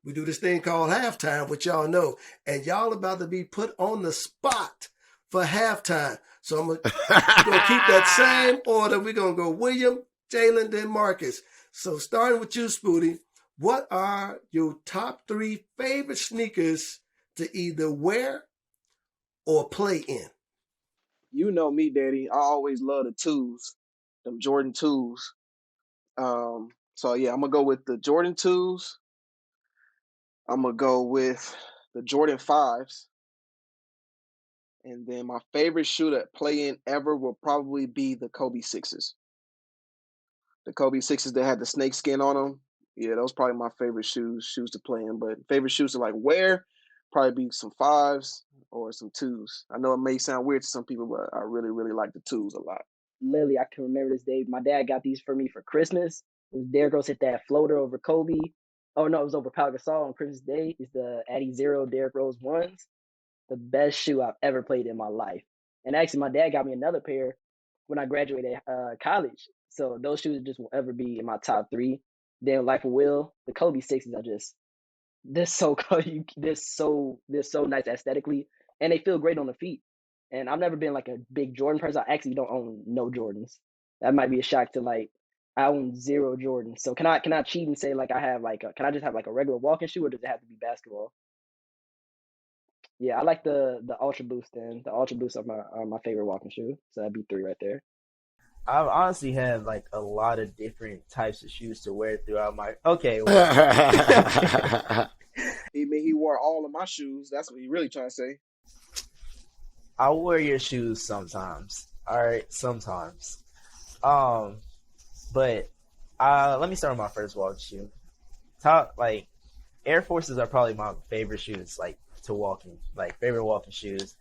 We do this thing called halftime, which y'all know, and y'all about to be put on the spot for halftime. So we're gonna keep that same order. We're gonna go William, Jalen, then Marcus. So starting with you, Spooty, what are your top 3 favorite sneakers to either wear or play in? You know me, Daddy. I always love the twos, them Jordan twos. So yeah, I'm gonna go with the Jordan twos. I'm gonna go with the Jordan fives, and then my favorite shoe to play in ever will probably be the Kobe sixes. The Kobe sixes that had the snake skin on them. Yeah, those probably my favorite shoes to play in. But favorite shoes to like wear, probably be some fives or some twos. I know it may sound weird to some people, but I really, really like the twos a lot. Literally, I can remember this day. My dad got these for me for Christmas. It was Derrick Rose hit that floater over Kobe. Oh no, it was over Pau Gasol on Christmas Day. It's the Addy Zero Derrick Rose ones. The best shoe I've ever played in my life. And actually, my dad got me another pair when I graduated college. So those shoes just will ever be in my top 3. Then Life of Will, the Kobe sixes are just they're so nice aesthetically, and they feel great on the feet. And I've never been like a big Jordan person. I actually don't own no Jordans. That might be a shock to like I own 0 Jordans. So can I cheat and say like I have like can I just have like a regular walking shoe, or does it have to be basketball? Yeah, I like the Ultra Boost, and the Ultra Boost are my favorite walking shoe. So that'd be 3 right there. I've honestly had like a lot of different types of shoes to wear throughout my. Okay, well, He wore all of my shoes. That's what he really trying to say. I wear your shoes sometimes. All right, sometimes. Um, but let me start with my first walking shoe. Top like Air Forces are probably my favorite shoes, like to walk in, like favorite walking shoes.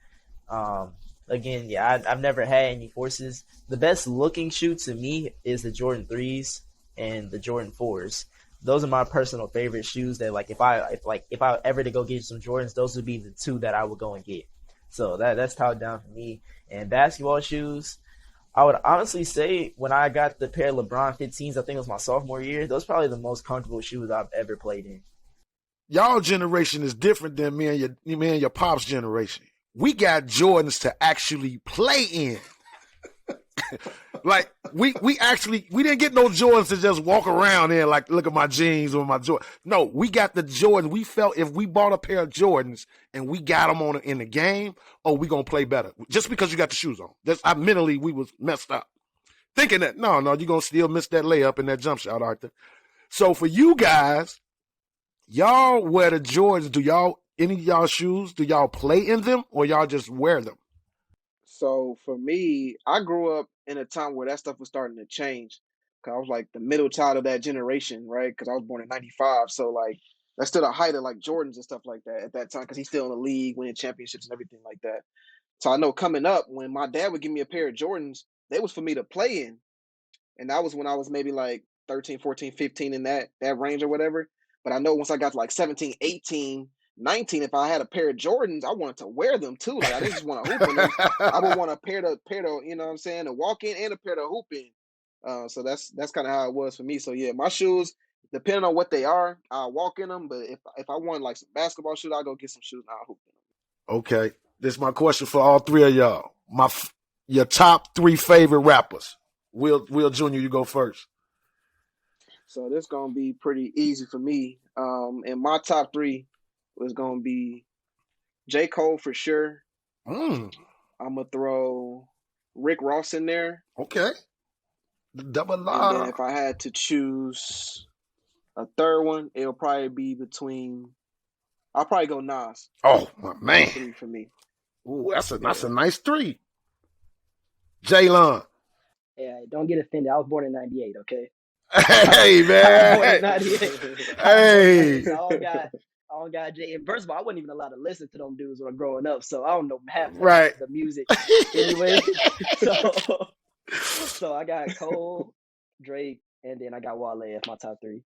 Um, Again, yeah, I've never had any Forces. The best looking shoe to me is the Jordan 3s and the Jordan 4s. Those are my personal favorite shoes that like if I ever to go get some Jordans, those would be the 2 that I would go and get. So that's top down for me. And basketball shoes, I would honestly say when I got the pair of LeBron 15s, I think it was my sophomore year, those are probably the most comfortable shoes I've ever played in. Y'all generation is different than me and your pops generation. We got Jordans to actually play in. Like we didn't get no Jordans to just walk around in like look at my jeans or my Jordan. No, we got the Jordan. We felt if we bought a pair of Jordans and we got them on in the game, oh, we gonna play better just because you got the shoes on. Mentally we was messed up thinking that no, you're gonna still miss that layup and that jump shot, Arthur. So for you guys, y'all wear the Jordans. Do y'all any of y'all shoes? Do y'all play in them or y'all just wear them? So for me, I grew up in a time where that stuff was starting to change. Cause I was like the middle child of that generation, right? Because I was born in '95, so like that's still the height of like Jordans and stuff like that at that time. Because he's still in the league, winning championships and everything like that. So I know coming up, when my dad would give me a pair of Jordans, they was for me to play in, and that was when I was maybe like 13, 14, 15 in that range or whatever. But I know once I got to like 17, 18, 19, if I had a pair of Jordans, I wanted to wear them too. Like I didn't just want to hoop in them. I would want a pair to, you know what I'm saying, to walk in and a pair to hoop in. So that's kind of how it was for me. So yeah, my shoes, depending on what they are, I'll walk in them. But if I want like some basketball shoes, I'll go get some shoes and I'll hoop in them. Okay, this is my question for all 3 of y'all. Your top 3 favorite rappers. Will Junior, you go first. So this gonna be pretty easy for me. And my top 3 was gonna be J. Cole for sure. Mm, I'm gonna throw Rick Ross in there, okay. The double and then law. if I had to choose a third one, it'll probably be between. I'll probably go Nas. Oh my man. Top 3 for me. Ooh, that's Yeah. a nice 3. Jalen. Yeah, don't get offended. I was born in '98. Okay. Hey I was born in man. '98. I was born in Hey. '98. So I don't got Jay. And first of all, I wasn't even allowed to listen to them dudes when I was growing up, so I don't know half Right. the music anyway. so so I got Cole, Drake, and then I got Wale as my top 3.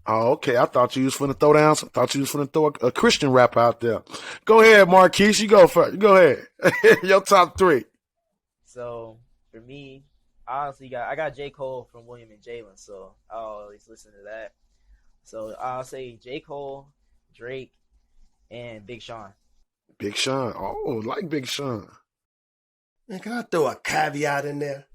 Oh, okay. I thought you was finna throw down. Thought you was finna throw a Christian rap out there. Go ahead, Marquise. You go first. Go ahead. Your top 3. So for me, honestly, I got J. Cole from William and Jalen, so I always listen to that. So I'll say J. Cole, Drake, and Big Sean. Big Sean. Oh, like Big Sean. Man, can I throw a caveat in there?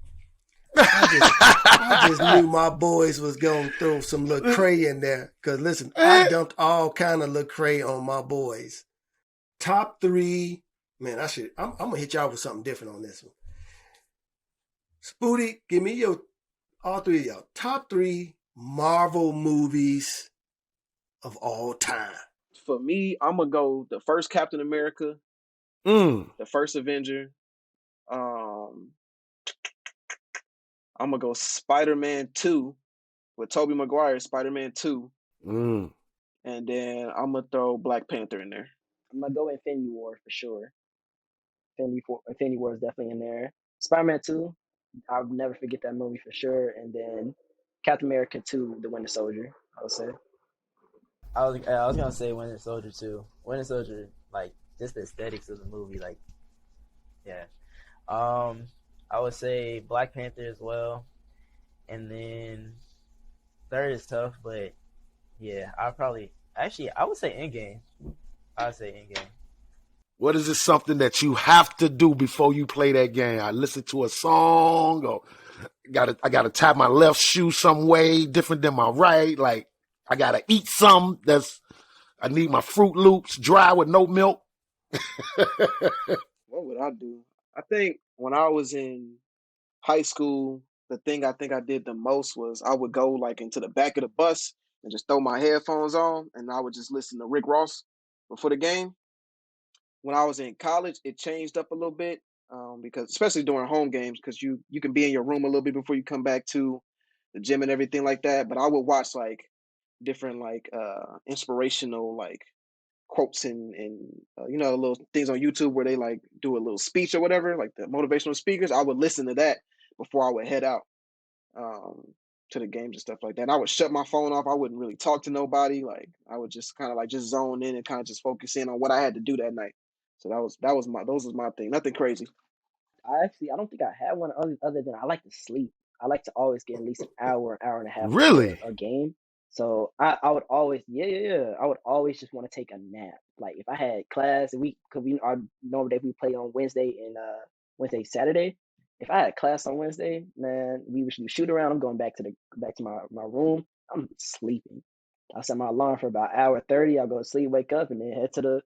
I just knew my boys was gonna throw some Lecrae in there. Cause listen, I dumped all kind of Lecrae on my boys. Top 3, man. I'm gonna hit y'all with something different on this one. Spooty, give me all 3 of y'all top 3 Marvel movies of all time. For me, I'm gonna go the first Captain America, the first Avenger. I'm gonna go Spider-Man 2 with Tobey Maguire, Spider-Man 2. And then I'm gonna throw Black Panther in there. I'm gonna go Infinity War for sure. Infinity War is definitely in there. Spider-Man 2, I'll never forget that movie for sure. And then Captain America 2, The Winter Soldier, I would say. I was gonna say Winter Soldier too. Winter Soldier, like just the aesthetics of the movie, like yeah. I would say Black Panther as well, and then third is tough, but yeah, I would say Endgame. I would say Endgame. What is it something that you have to do before you play that game? I listen to a song, or I gotta tie my left shoe some way different than my right. Like I gotta eat something I need my Fruit Loops dry with no milk. What would I do? I think when I was in high school, the thing I think I did the most was I would go like into the back of the bus and just throw my headphones on, and I would just listen to Rick Ross before the game. When I was in college, it changed up a little bit because especially during home games, because you can be in your room a little bit before you come back to the gym and everything like that. But I would watch like different like inspirational like quotes and little things on YouTube where they like do a little speech or whatever, like the motivational speakers. I would listen to that before I would head out to the games and stuff like that. And I would shut my phone off. I wouldn't really talk to nobody. Like I would just kind of like just zone in and kind of just focus in on what I had to do that night. So those was my thing. Nothing crazy. I don't think I had one other than I like to sleep. I like to always get at least an hour and a half before Really? a game. So I would always, yeah. I would always just want to take a nap. Like if I had class and our normal day we play on Wednesday and Saturday. If I had class on Wednesday, man, we would shoot around. I'm going back to my room. I'm sleeping. I'll set my alarm for about hour 30. I'll go to sleep, wake up, and then head to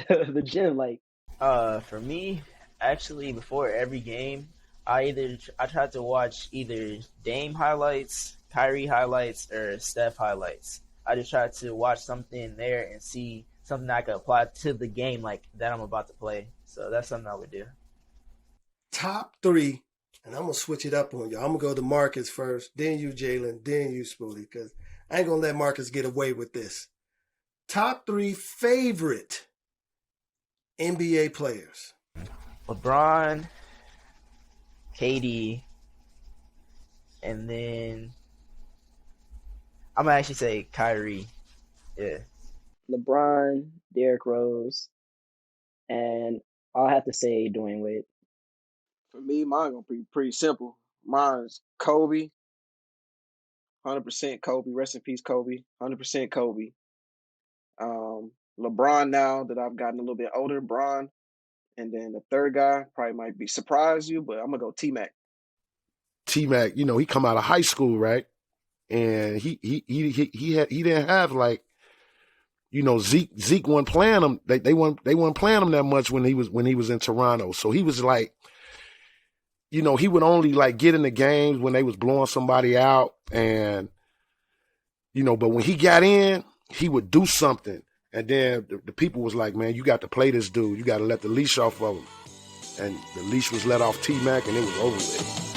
the gym. Like For me, actually, before every game, I tried to watch either Dame highlights, Kyrie highlights, or Steph highlights. I just tried to watch something there and see something I could apply to the game like that I'm about to play. So that's something I would do. Top 3, and I'm gonna switch it up on you. I'm gonna go to Marcus first, then you, Jalen, then you, Spooty, because I ain't gonna let Marcus get away with this. Top 3 favorite NBA players. LeBron, KD, and then I'm gonna actually say Kyrie. Yeah. LeBron, Derrick Rose, and I'll have to say Dwayne Wade. For me, mine gonna be pretty simple. Mine's Kobe, 100% Kobe. Rest in peace, Kobe. 100% Kobe. LeBron now that I've gotten a little bit older, Bron. And then the third guy probably might be surprise you, but I'm gonna go T-Mac. T-Mac, he come out of high school, right? And he didn't have like, Zeke wasn't playing him. They weren't playing him that much when he was in Toronto. So he was like, he would only like get in the games when they was blowing somebody out, and but when he got in, he would do something. And then the people was like, man, you got to play this dude. You got to let the leash off of him. And the leash was let off T-Mac, and it was over with.